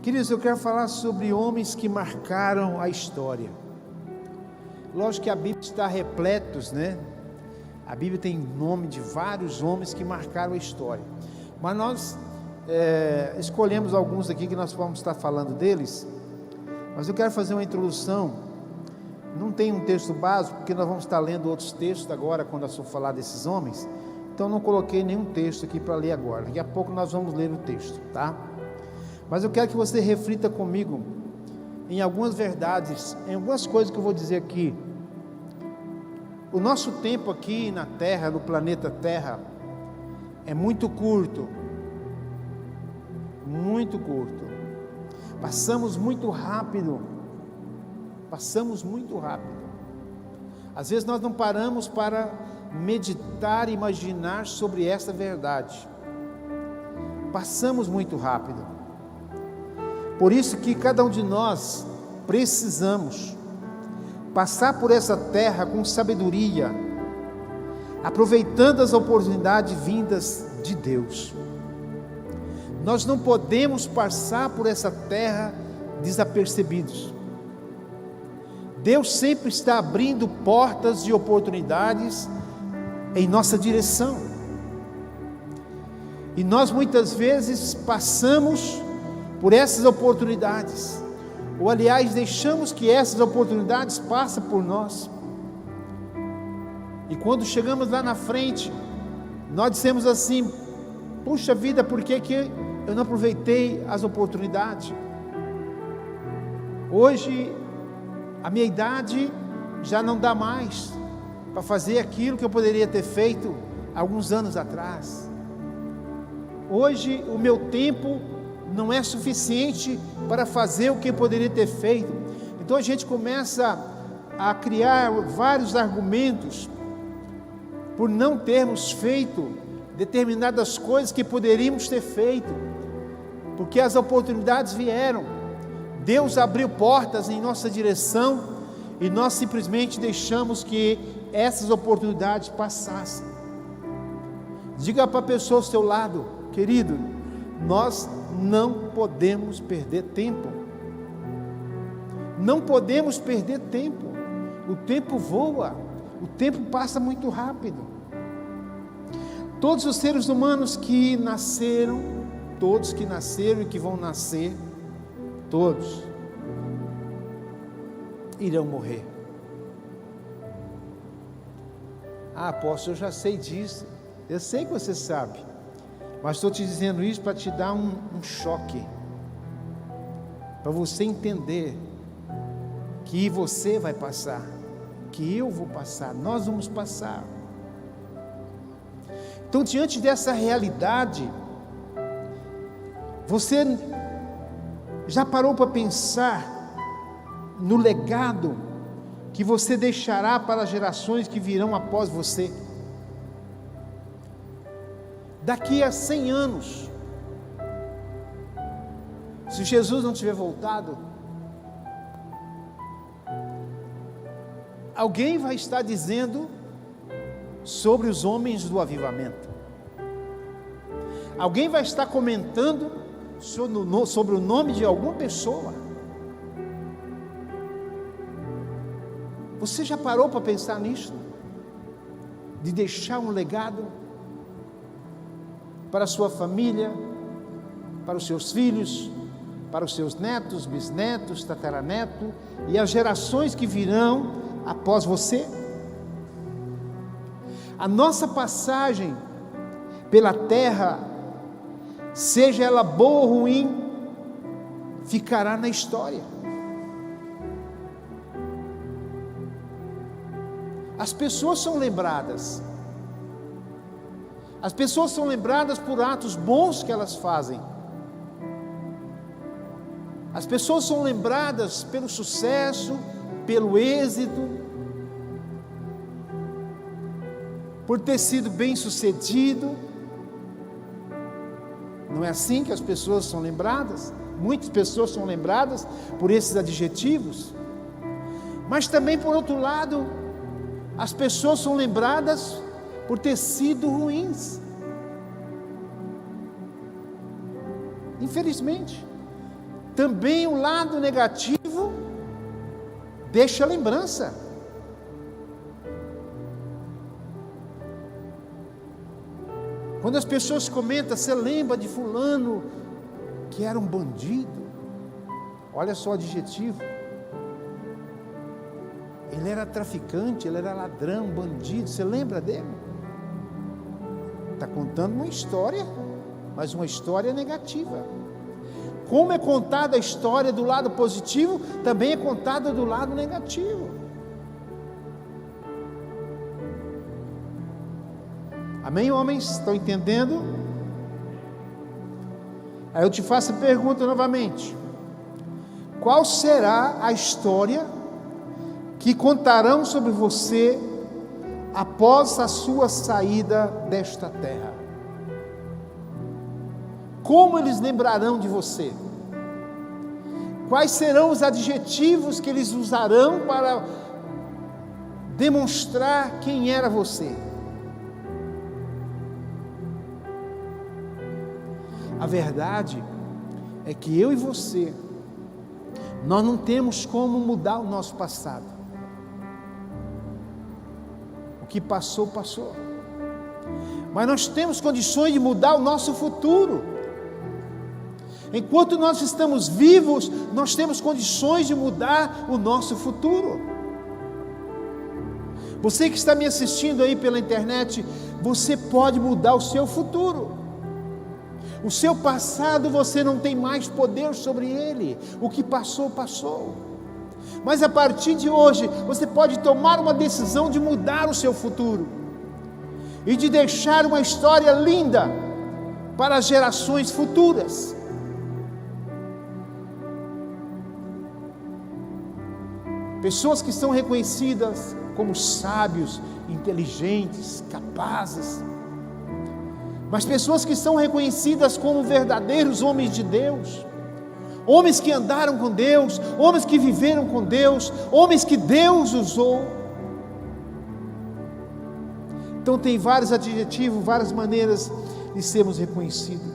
Queridos, eu quero falar sobre homens que marcaram a história. Lógico que a Bíblia está repletos, né? A Bíblia tem nome de vários homens que marcaram a história. Mas nós escolhemos alguns aqui que nós vamos estar falando deles. Mas eu quero fazer uma introdução. Não tem um texto básico, porque nós vamos estar lendo outros textos agora, quando eu for falar desses homens. Então não coloquei nenhum texto aqui para ler agora. Daqui a pouco nós vamos ler o texto, tá? Mas eu quero que você reflita comigo em algumas verdades, em algumas coisas que eu vou dizer aqui. O nosso tempo aqui na Terra, no planeta Terra, é muito curto. Muito curto. Passamos muito rápido. Passamos muito rápido. Às vezes nós não paramos para meditar e imaginar sobre essa verdade. Passamos muito rápido. Por isso que cada um de nós precisamos passar por essa terra com sabedoria, aproveitando as oportunidades vindas de Deus. Nós não podemos passar por essa terra desapercebidos. Deus sempre está abrindo portas de oportunidades em nossa direção. E nós muitas vezes passamos por essas oportunidades, ou aliás, deixamos que essas oportunidades passem por nós. E quando chegamos lá na frente, nós dissemos assim: puxa vida, por que eu não aproveitei as oportunidades? Hoje, a minha idade já não dá mais para fazer aquilo que eu poderia ter feito alguns anos atrás. Hoje, o meu tempo não é suficiente para fazer o que eu poderia ter feito. Então a gente começa a criar vários argumentos por não termos feito determinadas coisas que poderíamos ter feito, porque as oportunidades vieram, Deus abriu portas em nossa direção e nós simplesmente deixamos que essas oportunidades passassem. Diga para a pessoa ao seu lado: querido, nós não podemos perder tempo. Não podemos perder tempo. O tempo voa, o tempo passa muito rápido. Todos os seres humanos que nasceram, todos que nasceram e que vão nascer, todos irão morrer. Ah, apóstolo, eu já sei disso. Eu sei que você sabe, mas estou te dizendo isso para te dar um choque, para você entender que você vai passar, que eu vou passar, nós vamos passar. Então, diante dessa realidade, você já parou para pensar no legado que você deixará para as gerações que virão após você? Daqui a 100 anos, se Jesus não tiver voltado, alguém vai estar dizendo sobre os homens do avivamento. Alguém vai estar comentando sobre o nome de alguma pessoa. Você já parou para pensar nisso? De deixar um legado para a sua família, para os seus filhos, para os seus netos, bisnetos, tataranetos e as gerações que virão após você? A nossa passagem pela terra, seja ela boa ou ruim, ficará na história. As pessoas são lembradas. As pessoas são lembradas por atos bons que elas fazem. As pessoas são lembradas pelo sucesso, pelo êxito, por ter sido bem-sucedido. Não é assim que as pessoas são lembradas? Muitas pessoas são lembradas por esses adjetivos. Mas também, por outro lado, as pessoas são lembradas por ter sido ruins. Infelizmente, também o lado negativo deixa lembrança. Quando as pessoas comentam, você lembra de fulano que era um bandido? Olha só o adjetivo. Ele era traficante, ele era ladrão, bandido. Você lembra dele? Está contando uma história, mas uma história negativa. Como é contada a história do lado positivo, também é contada do lado negativo. Amém, homens? Estão entendendo? Aí eu te faço a pergunta novamente: qual será a história que contarão sobre você após a sua saída desta terra? Como eles lembrarão de você? Quais serão os adjetivos que eles usarão para demonstrar quem era você? A verdade é que eu e você, nós não temos como mudar o nosso passado. O que passou, passou. Mas nós temos condições de mudar o nosso futuro. Enquanto nós estamos vivos, nós temos condições de mudar o nosso futuro. Você que está me assistindo aí pela internet, você pode mudar o seu futuro. O seu passado, você não tem mais poder sobre ele. O que passou, passou. Mas a partir de hoje, você pode tomar uma decisão de mudar o seu futuro e de deixar uma história linda para as gerações futuras. Pessoas que são reconhecidas como sábios, inteligentes, capazes, mas pessoas que são reconhecidas como verdadeiros homens de Deus, homens que andaram com Deus, homens que viveram com Deus, homens que Deus usou. Então tem vários adjetivos, várias maneiras de sermos reconhecidos.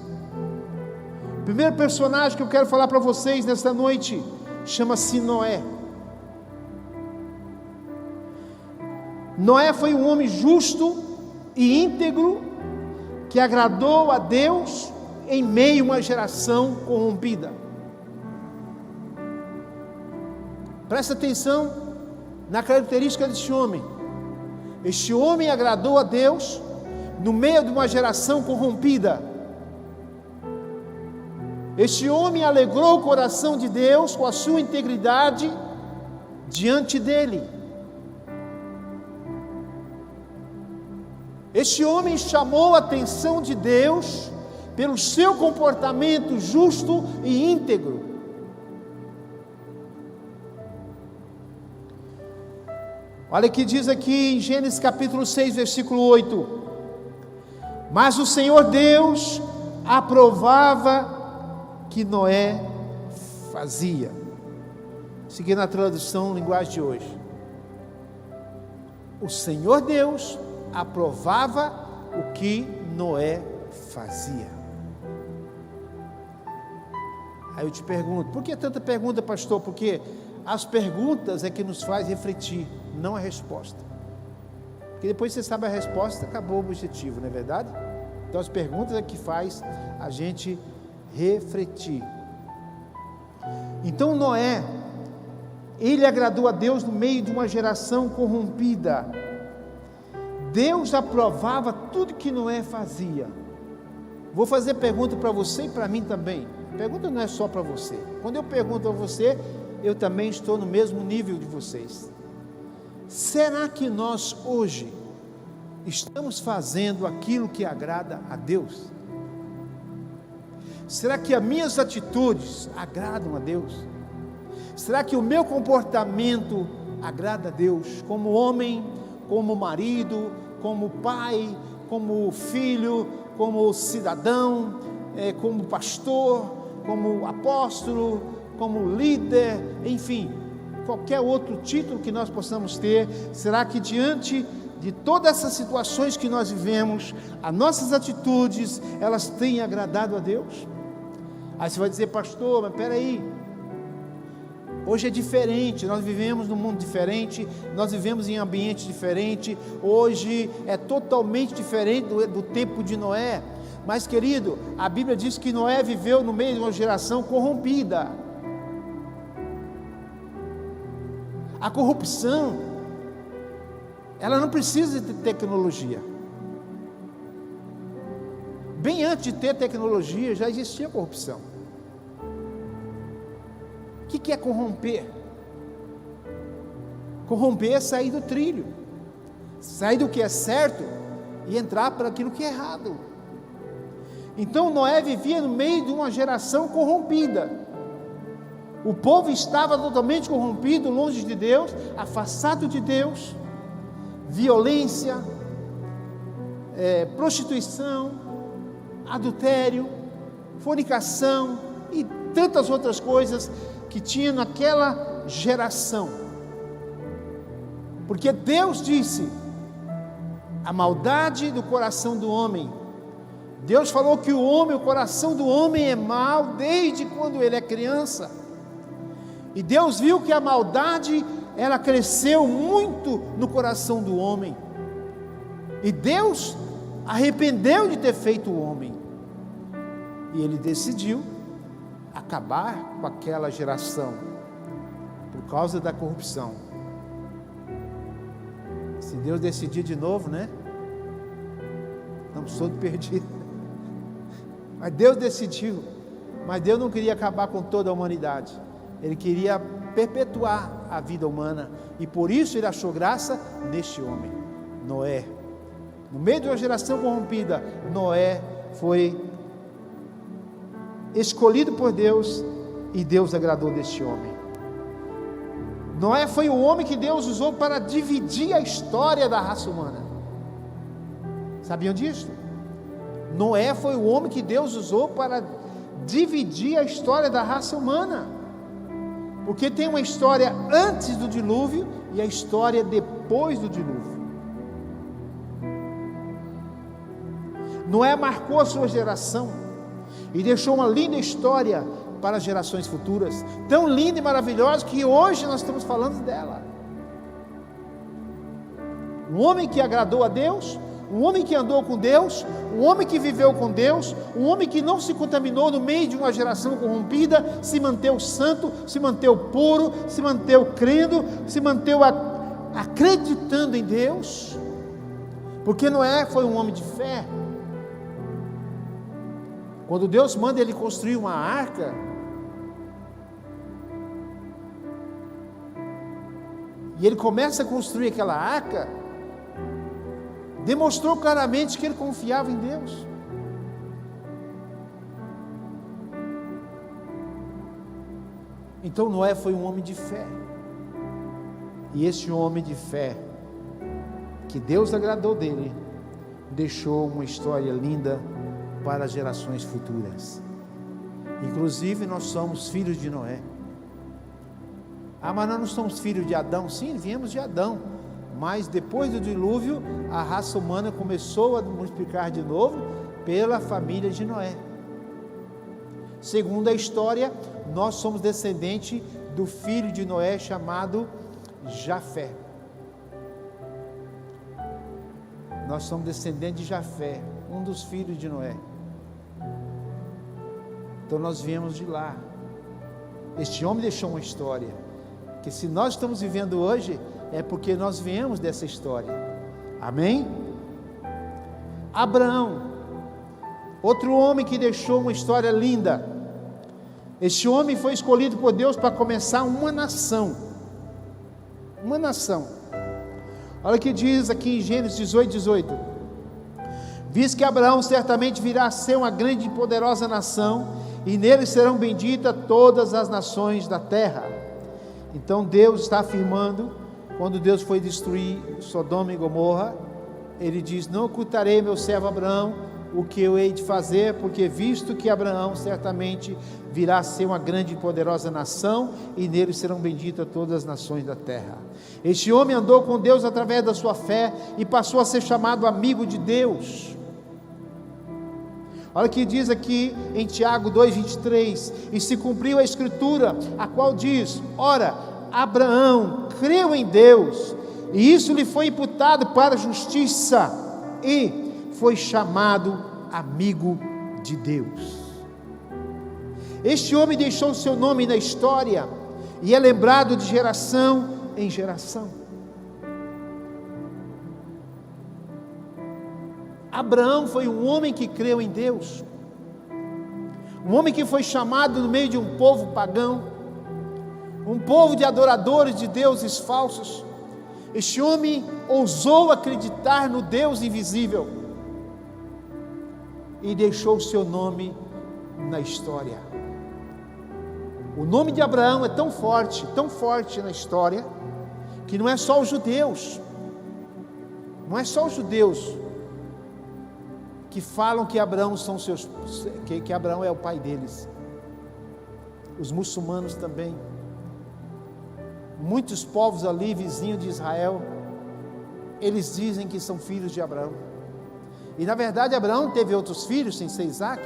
O primeiro personagem que eu quero falar para vocês nesta noite chama-se Noé. Noé foi um homem justo e íntegro, que agradou a Deus em meio a uma geração corrompida. Presta atenção na característica deste homem. Este homem agradou a Deus no meio de uma geração corrompida. Este homem alegrou o coração de Deus com a sua integridade diante dele. Este homem chamou a atenção de Deus pelo seu comportamento justo e íntegro. Olha o que diz aqui em Gênesis capítulo 6, versículo 8: mas o Senhor Deus aprovava que Noé fazia. Seguindo a tradução linguagem de hoje, o Senhor Deus aprovava o que Noé fazia. Aí eu te pergunto, por que tanta pergunta, pastor? Porque as perguntas é que nos faz refletir, não a resposta. Porque depois você sabe a resposta, acabou o objetivo, não é verdade? Então as perguntas é que faz a gente refletir. Então Noé, ele agradou a Deus no meio de uma geração corrompida. Deus aprovava tudo que Noé fazia. Vou fazer pergunta para você e para mim também. A pergunta não é só para você. Quando eu pergunto a você, eu também estou no mesmo nível de vocês. Será que nós hoje estamos fazendo aquilo que agrada a Deus? Será que as minhas atitudes agradam a Deus? Será que o meu comportamento agrada a Deus? Como homem, como marido, como pai, como filho, como cidadão, como pastor, como apóstolo, como líder, enfim, qualquer outro título que nós possamos ter. Será que diante de todas essas situações que nós vivemos, as nossas atitudes, elas têm agradado a Deus? Aí você vai dizer, pastor, mas peraí, hoje é diferente, nós vivemos num mundo diferente, nós vivemos em ambiente diferente, hoje é totalmente diferente do tempo de Noé. Mas querido, a Bíblia diz que Noé viveu no meio de uma geração corrompida. A corrupção, ela não precisa de tecnologia. Bem antes de ter tecnologia, já existia corrupção. O que é corromper? Corromper é sair do trilho, sair do que é certo e entrar para aquilo que é errado. Então Noé vivia no meio de uma geração corrompida. O povo estava totalmente corrompido, longe de Deus, afastado de Deus, violência, prostituição, adultério, fornicação e tantas outras coisas que tinha naquela geração. Porque Deus disse, a maldade do coração do homem, Deus falou que o coração do homem é mau desde quando ele é criança. E Deus viu que a maldade, ela cresceu muito no coração do homem. E Deus arrependeu de ter feito o homem. E Ele decidiu acabar com aquela geração, por causa da corrupção. Se Deus decidir de novo, né? Estamos todos perdidos. Mas Deus decidiu. Mas Deus não queria acabar com toda a humanidade. Ele queria perpetuar a vida humana, e por isso Ele achou graça neste homem, Noé. No meio de uma geração corrompida, Noé foi escolhido por Deus, e Deus agradou deste homem. Noé foi o homem que Deus usou para dividir a história da raça humana. Sabiam disso? Noé foi o homem que Deus usou para dividir a história da raça humana. Porque tem uma história antes do dilúvio e a história depois do dilúvio. Noé marcou a sua geração e deixou uma linda história para as gerações futuras, tão linda e maravilhosa que hoje nós estamos falando dela. Um homem que agradou a Deus, um homem que andou com Deus, um homem que viveu com Deus, um homem que não se contaminou no meio de uma geração corrompida, se manteve santo, se manteve puro, se manteve crendo, se manteve acreditando em Deus, porque Noé foi um homem de fé. Quando Deus manda ele construir uma arca, e ele começa a construir aquela arca, demonstrou claramente que ele confiava em Deus. Então Noé foi um homem de fé, e esse homem de fé, que Deus agradou dele, deixou uma história linda para as gerações futuras. Inclusive nós somos filhos de Noé. Ah, mas nós não somos filhos de Adão? Sim, viemos de Adão, mas depois do dilúvio, a raça humana começou a multiplicar de novo pela família de Noé. Segundo a história, nós somos descendentes do filho de Noé chamado Jafé. Nós somos descendentes de Jafé, um dos filhos de Noé. Então nós viemos de lá. Este homem deixou uma história, que se nós estamos vivendo hoje, é porque nós viemos dessa história. Amém? Abraão, outro homem que deixou uma história linda. Este homem foi escolhido por Deus para começar uma nação. Uma nação. Olha o que diz aqui em Gênesis 18. Diz que Abraão certamente virá a ser uma grande e poderosa nação, e nele serão benditas todas as nações da terra. Então Deus está afirmando, quando Deus foi destruir Sodoma e Gomorra, Ele diz: não ocultarei meu servo Abraão o que eu hei de fazer, porque visto que Abraão certamente virá a ser uma grande e poderosa nação, e nele serão benditas todas as nações da terra. Este homem andou com Deus através da sua fé, e passou a ser chamado amigo de Deus. Olha o que diz aqui em Tiago 2,23: e se cumpriu a escritura, a qual diz: ora, Abraão creu em Deus, e isso lhe foi imputado para a justiça, e foi chamado amigo de Deus. Este homem deixou seu nome na história, e é lembrado de geração em geração. Abraão foi um homem que creu em Deus, um homem que foi chamado no meio de um povo pagão, um povo de adoradores de deuses falsos. Este homem ousou acreditar no Deus invisível e deixou seu nome na história. O nome de Abraão é tão forte na história, que não é só os judeus que falam que Abraão que Abraão é o pai deles. Os muçulmanos também, muitos povos ali vizinhos de Israel, eles dizem que são filhos de Abraão, e na verdade Abraão teve outros filhos sem ser Isaac.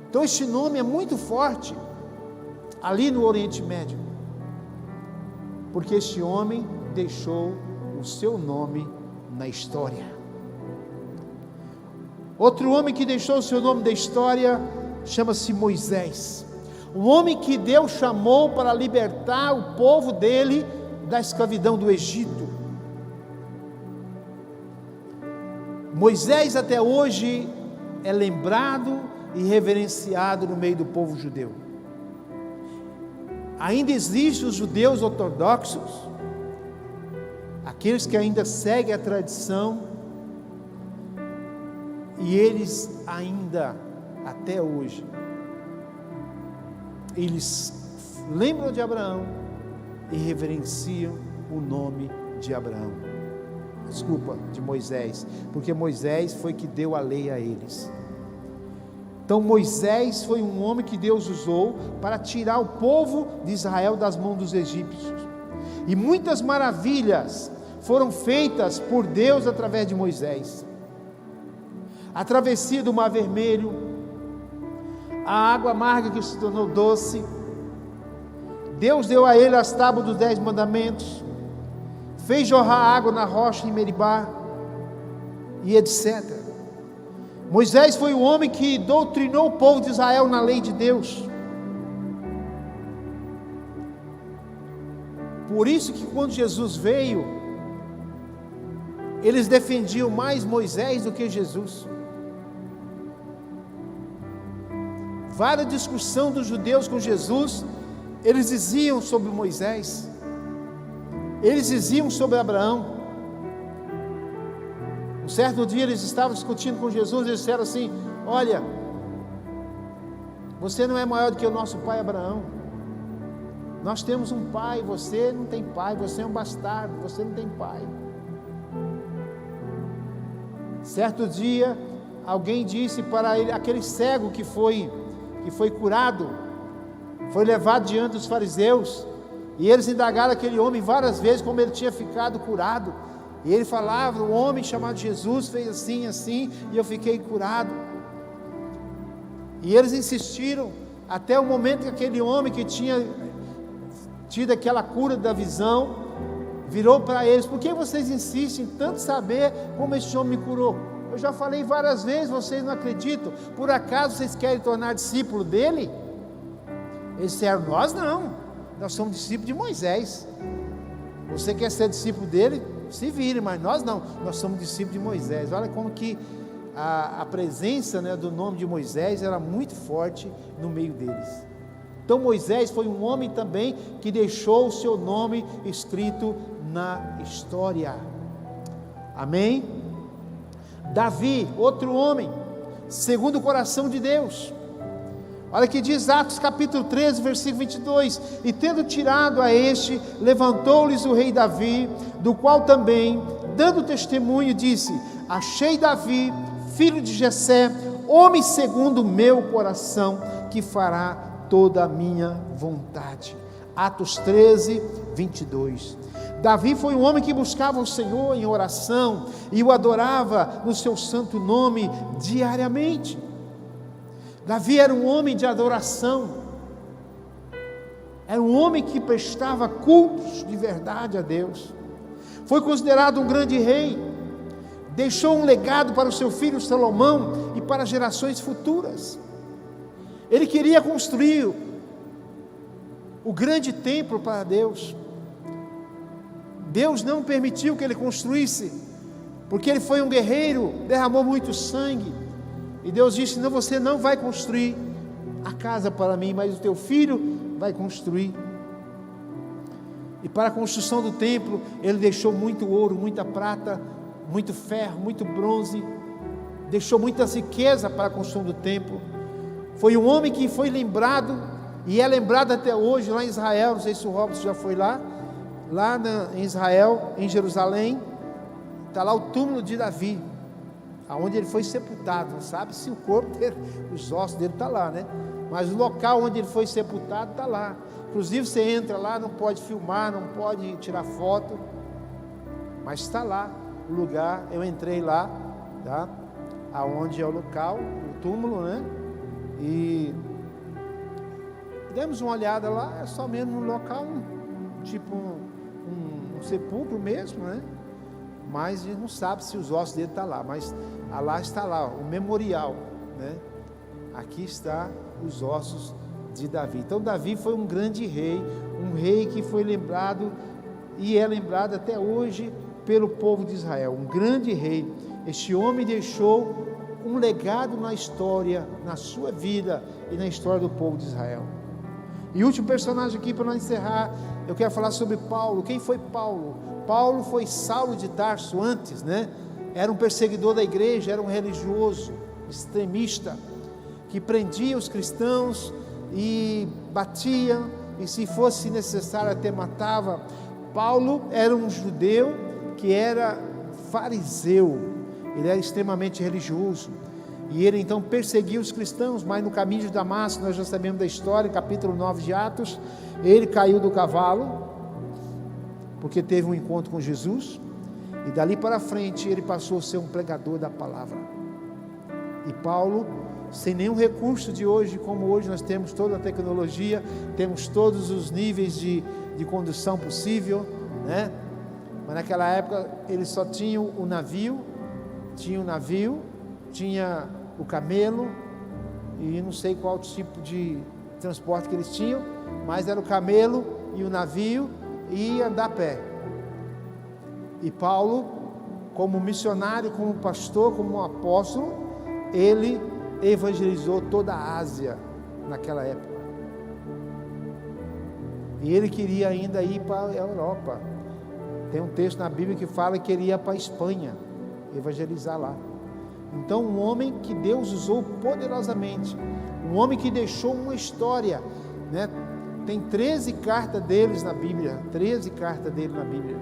Então este nome é muito forte ali no Oriente Médio, porque este homem deixou o seu nome na história. Outro homem que deixou o seu nome na história chama-se Moisés, um homem que Deus chamou para libertar o povo dele da escravidão do Egito. Moisés até hoje é lembrado e reverenciado no meio do povo judeu. Ainda existem os judeus ortodoxos, aqueles que ainda seguem a tradição, e eles ainda, até hoje, eles lembram de Abraão e reverenciam o nome de Abraão. De Moisés, porque Moisés foi que deu a lei a eles. Então Moisés foi um homem que Deus usou para tirar o povo de Israel das mãos dos egípcios, e muitas maravilhas foram feitas por Deus através de Moisés. A travessia do Mar Vermelho, a água amarga que se tornou doce, Deus deu a ele as tábuas dos 10 mandamentos, fez jorrar água na rocha em Meribá, e etc. Moisés foi o homem que doutrinou o povo de Israel na lei de Deus. Por isso que quando Jesus veio, eles defendiam mais Moisés do que Jesus. Várias discussões dos judeus com Jesus, eles diziam sobre Moisés, eles diziam sobre Abraão. Um certo dia eles estavam discutindo com Jesus, e eles disseram assim: olha, você não é maior do que o nosso pai Abraão, nós temos um pai, você não tem pai, você é um bastardo, você não tem pai. Certo dia, alguém disse para ele, aquele cego que foi curado, foi levado diante dos fariseus, e eles indagaram aquele homem várias vezes como ele tinha ficado curado, e ele falava: um homem chamado Jesus fez assim, assim, e eu fiquei curado. E eles insistiram, até o momento que aquele homem que tinha tido aquela cura da visão, virou para eles: por que vocês insistem em tanto saber como este homem me curou? Eu já falei várias vezes, vocês não acreditam, por acaso vocês querem tornar discípulo dele? Eles disseram: nós não, nós somos discípulos de Moisés. Você quer ser discípulo dele? Se vire, mas nós não, nós somos discípulos de Moisés. Olha como que a presença, né, do nome de Moisés era muito forte no meio deles. Então Moisés foi um homem também que deixou o seu nome escrito na história. Amém? Davi, outro homem, segundo o coração de Deus. Olha que diz Atos capítulo 13, versículo 22, e tendo tirado a este, levantou-lhes o rei Davi, do qual também, dando testemunho, disse: achei Davi, filho de Jessé, homem segundo o meu coração, que fará toda a minha vontade. Atos 13, 22. Davi foi um homem que buscava o Senhor em oração, e o adorava no seu santo nome diariamente. Davi era um homem de adoração, era um homem que prestava cultos de verdade a Deus, foi considerado um grande rei, deixou um legado para o seu filho Salomão e para gerações futuras. Ele queria construir o grande templo para Deus. Deus não permitiu que ele construísse, porque ele foi um guerreiro, derramou muito sangue, e Deus disse: não, você não vai construir a casa para mim, mas o teu filho vai construir. E para a construção do templo, ele deixou muito ouro, muita prata, muito ferro, muito bronze, deixou muita riqueza para a construção do templo. Foi um homem que foi lembrado, e é lembrado até hoje lá em Israel. Não sei se o Robson já foi lá em Israel, em Jerusalém, está lá o túmulo de Davi, aonde ele foi sepultado. Não sabe se o corpo dele, os ossos dele está lá, né? Mas o local onde ele foi sepultado está lá. Inclusive você entra lá, não pode filmar, não pode tirar foto, mas está lá o lugar. Eu entrei lá, tá? Aonde é o local, o túmulo, né? E demos uma olhada lá, é só mesmo um local, tipo um sepulcro mesmo, né? Mas a gente não sabe se os ossos dele estão lá, mas lá está lá, o memorial, né? Aqui está os ossos de Davi. Então Davi foi um grande rei, um rei que foi lembrado e é lembrado até hoje pelo povo de Israel, um grande rei. Este homem deixou um legado na história, na sua vida e na história do povo de Israel. E último personagem aqui para nós encerrar, eu quero falar sobre Paulo. Quem foi Paulo? Paulo foi Saulo de Tarso antes, né? Era um perseguidor da igreja, era um religioso, extremista, que prendia os cristãos e batia, e se fosse necessário até matava. Paulo era um judeu que era fariseu, ele era extremamente religioso, e ele então perseguia os cristãos. Mas no caminho de Damasco, nós já sabemos da história, capítulo 9 de Atos, ele caiu do cavalo, porque teve um encontro com Jesus, e dali para frente ele passou a ser um pregador da palavra. E Paulo, sem nenhum recurso de hoje, como hoje nós temos toda a tecnologia, temos todos os níveis de condução possível, né? Mas naquela época ele só tinha o navio, tinha o camelo, e não sei qual tipo de transporte que eles tinham, mas era o camelo e o navio, e andar a pé. E Paulo, como missionário, como pastor, como apóstolo, ele evangelizou toda a Ásia naquela época, e ele queria ainda ir para a Europa. Tem um texto na Bíblia que fala que ele ia para a Espanha evangelizar lá. Então, um homem que Deus usou poderosamente, um homem que deixou uma história, né? Tem 13 cartas deles na Bíblia, 13 cartas dele na Bíblia.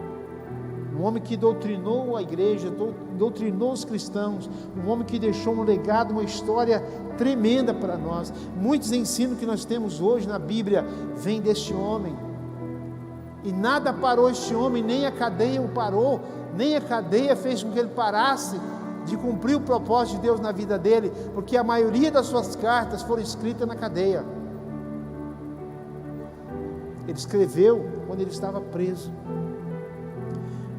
Um homem que doutrinou a igreja, doutrinou os cristãos, um homem que deixou um legado, uma história tremenda para nós. Muitos ensinos que nós temos hoje na Bíblia vêm deste homem, e nada parou este homem, nem a cadeia o parou, nem a cadeia fez com que ele parasse de cumprir o propósito de Deus na vida dele, porque a maioria das suas cartas foram escritas na cadeia. Ele escreveu quando ele estava preso.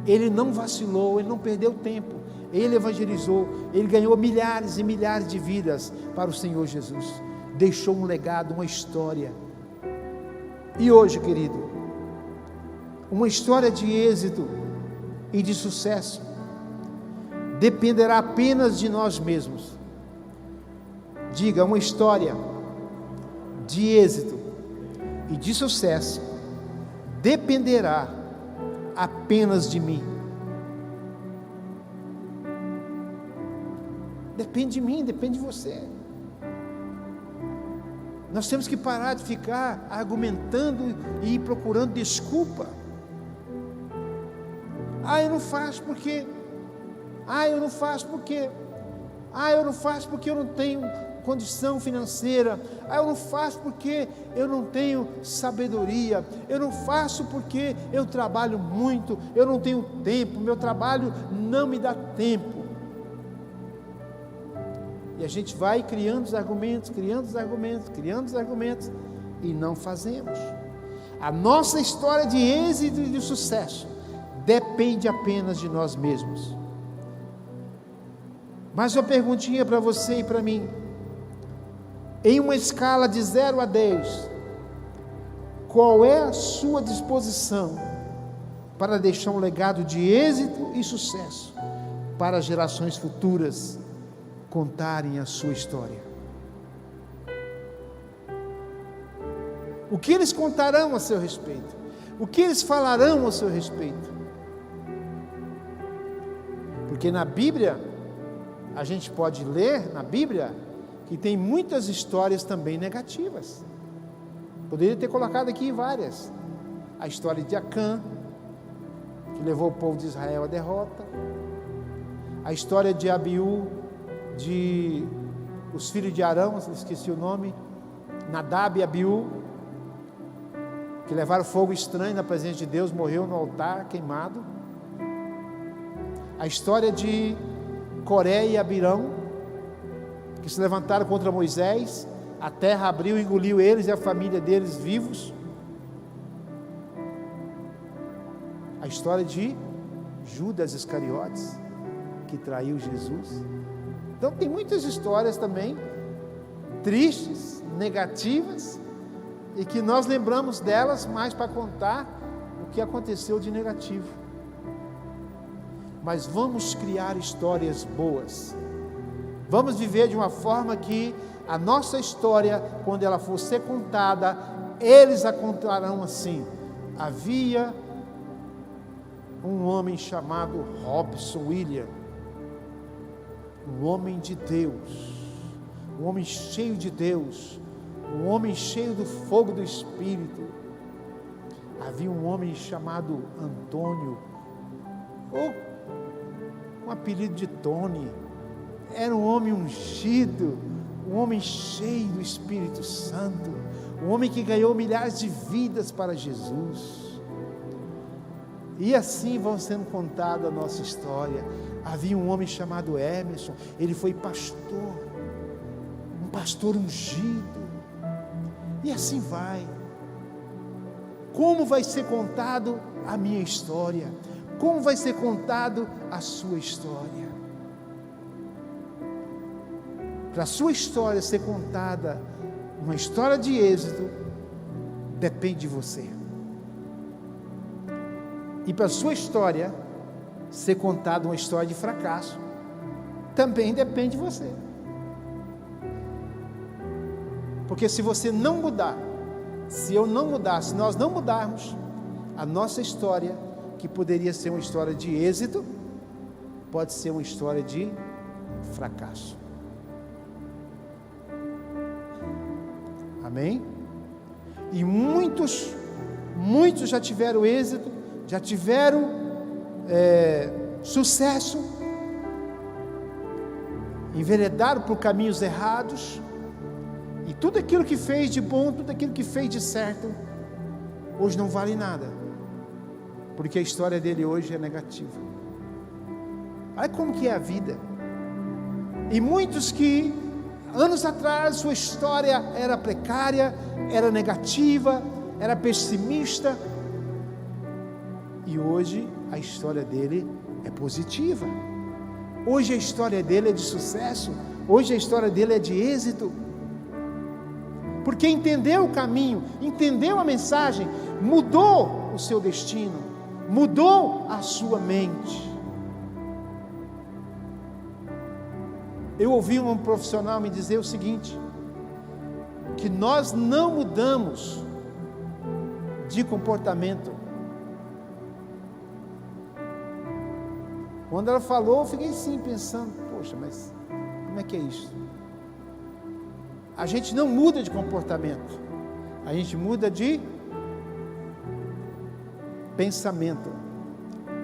Ele não vacilou, ele não perdeu tempo, ele evangelizou, ele ganhou milhares e milhares de vidas para o Senhor Jesus, deixou um legado, uma história. E hoje, querido, uma história de êxito e de sucesso dependerá apenas de nós mesmos. Diga, uma história de êxito e de sucesso dependerá apenas de mim. Depende de mim, depende de você. Nós temos que parar de ficar argumentando e ir procurando desculpa. Eu não faço porque... eu não faço porque... eu não faço porque eu não tenho condição financeira. Eu não faço porque eu não tenho sabedoria. Eu não faço porque eu trabalho muito, eu não tenho tempo, meu trabalho não me dá tempo. E a gente vai criando os argumentos, e não fazemos. A nossa história de êxito e de sucesso depende apenas de nós mesmos. Mas uma perguntinha para você e para mim. Em uma escala de 0 a 10, qual é a sua disposição para deixar um legado de êxito e sucesso para as gerações futuras contarem a sua história? O que eles contarão a seu respeito? O que eles falarão a seu respeito? Porque na Bíblia, a gente pode ler na Bíblia que tem muitas histórias também negativas. Poderia ter colocado aqui várias. A história de Acã, que levou o povo de Israel à derrota. A história de Abiú, os filhos de Arão, esqueci o nome, Nadab e Abiú, que levaram fogo estranho na presença de Deus, morreu no altar queimado. A história de Coré e Abirão, que se levantaram contra Moisés, a terra abriu e engoliu eles e a família deles vivos. A história de Judas Iscariotes, que traiu Jesus. Então tem muitas histórias também tristes, negativas, e que nós lembramos delas mais para contar o que aconteceu de negativo. Mas vamos criar histórias boas. Vamos viver de uma forma que a nossa história, quando ela for ser contada, eles a contarão assim: havia um homem chamado Robson William, um homem de Deus, um homem cheio de Deus, um homem cheio do fogo do Espírito. Havia um homem chamado Antônio, ou um apelido de Tony. Era um homem ungido, um homem cheio do Espírito Santo, um homem que ganhou milhares de vidas para Jesus. E assim vão sendo contada a nossa história. Havia um homem chamado Emerson, ele foi pastor, um pastor ungido. E assim vai. Como vai ser contado a minha história? Como vai ser contado a sua história? Para a sua história ser contada, uma história de êxito, depende de você. E para a sua história ser contada uma história de fracasso, também depende de você. Porque se você não mudar, se eu não mudar, se nós não mudarmos, a nossa história, que poderia ser uma história de êxito, pode ser uma história de fracasso. Amém? E muitos já tiveram êxito, já tiveram sucesso, enveredaram por caminhos errados, e tudo aquilo que fez de bom, tudo aquilo que fez de certo, hoje não vale nada, porque a história dele hoje é negativa. Olha como que é a vida. E muitos que anos atrás sua história era precária, era negativa, era pessimista, e hoje a história dele é positiva. Hoje a história dele é de sucesso, hoje a história dele é de êxito, porque entendeu o caminho, entendeu a mensagem, mudou o seu destino, mudou a sua mente. Eu ouvi um profissional me dizer o seguinte, que nós não mudamos de comportamento. Quando ela falou, eu fiquei assim pensando, poxa, mas como é que é isso? A gente não muda de comportamento, a gente muda de pensamento,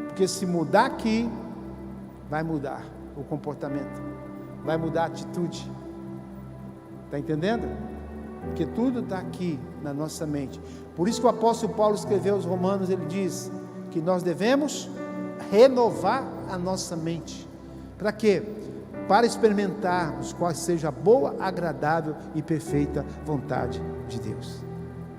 porque se mudar aqui, vai mudar o comportamento, vai mudar a atitude, está entendendo? Porque tudo está aqui na nossa mente. Por isso que o apóstolo Paulo escreveu aos Romanos, ele diz que nós devemos renovar a nossa mente. Para quê? para experimentarmos qual seja a boa, agradável e perfeita vontade de Deus.